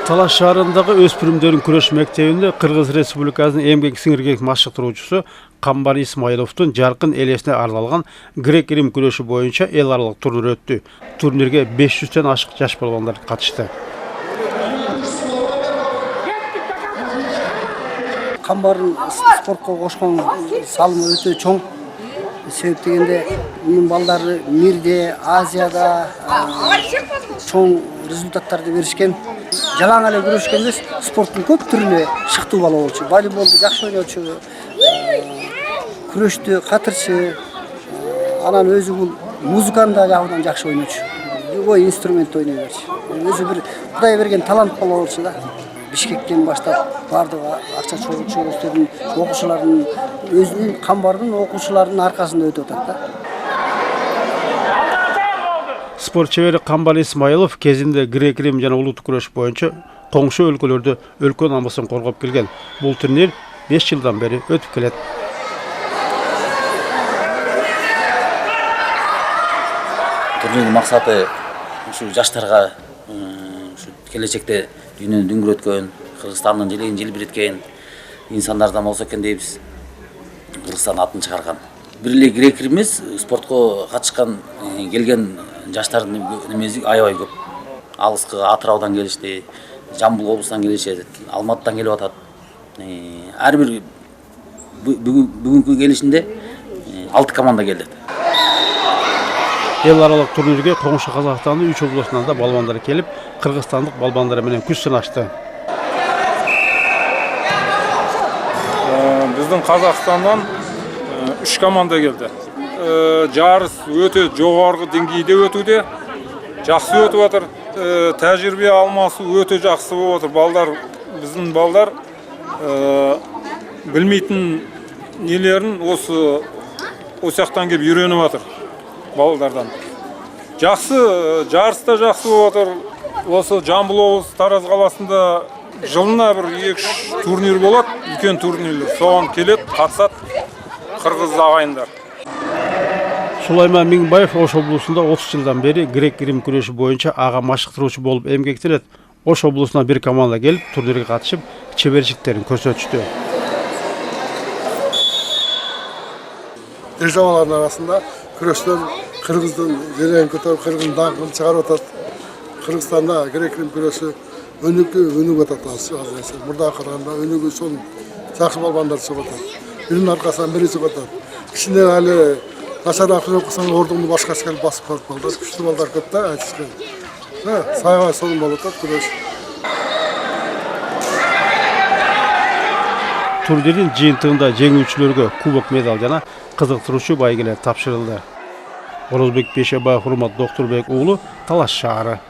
Талаш шаарындагы өспүрүмдөрдүн күрөш мектебинде Кыргыз Республикасынын эмгек сиңирген машыктыруучусу Камбар Исмайловдун жаркын элесине арналган грек-рим күрөшү боюнча эл аралык турнир өттү. Турнирге 500дөн ашык жаш балбандар катышты. Камбардын спортко кошкон салымы өтө чоң. Себеп дегенде мунун балдары мирде, Азияда чоң результаттарды беришкен. Жалаң эле күрөшкөн эмес, спорттун көп түрүнө шыктуу бала болчу. Волейболду жакшы ойночу, күрөштү катырчы, анан өзү бул музыканы да жагынан жакшы ойночу. Любой инструмент ойной берчү. Өзү бир Кудай берген талант бала болчу да. Бишкектен баштап бардыгы акча чогулчу өстөрдүн окуучулардын өзүнүн Камбардын окуучуларынын аркасында өтүп атат да. Спорт чебери Камбар Исмайлов кезинде грек-рим жана улуттук күрөш боюнча коңшу өлкөлөрдө өлкө намысын коргоп келген. Бул турнир 5 жылдан бери өтүп келет. Турнирдин максаты ушу жаштарга келечекте дүйнөнү дүңгүрөткөн, Кыргызстандын желегин желбиреткен инсандардан болсо экен дейбиз. Кыргызстан атын чыгарган. Бир эле грек-рим эмес, спортко катышкан келген жаштардын немеси аябай көп. Алыскы Атыраудан келишти, Жамбыл облусунан келишет, Алматыдан келип атат. Ар бир бүгүнкү келишинде 6 команда келди. Эл аралык турнирге коңшу Казакстандын 3 облусунан да балбандар келип, кыргызстандык балбандар менен күч сынашты. Биздин Казакстандан 3 команда келди. Жарыс өтө жогорку деңгейде өтүүдө, жакшы өтүп атыр. Тажрыйба алмасуу өтө жакшы болуп атыр. Балдар, биздин балдар билмейтин нелерин осы жактан келип үйрөнүп атыр. Балдардан. Жакшы, жарыста жакшы болуп атыр. Осы Жамбыл облусу Тараз каласында жылына бир 2-3 турнир болот, үлкен турнирлер. Соған келет, катышат кыргыз агайындар. Сулайман Миңбаев Ош облусунда 30 жылдан бери грек-рим күрөшү боюнча ага машыктыруучу болуп эмгектенет. Ош облусунан бир команда келип, турнирге катышып, чеберчиликтерин көрсөтүштү. Державалардын арасында күрөштөн Кыргыздын желегин көтөрүп, Кыргыздын даңкын чыгарып атат. Кыргызстанда грек-рим күрөшү өнүгүп атат азыр. Мурда караганда өнүгүү чоң жакшы балбандар чыгып атат. Биринин аркасынан бири чыгып атат. Кичине али начарак күрөп калсаң ордуңду башкача келип басып калып балдар. Күчтүү балдар көп да, айтышкан. Сайга сонун болуп атат күрөш. Турнирдин жыйынтыгында жеңүүчүлөргө кубок, медаль жана кызыктыруучу байгелер тапшырылды. Орозбек Бешебаев, Урмат Доктурбек уулу, Талаш шаары.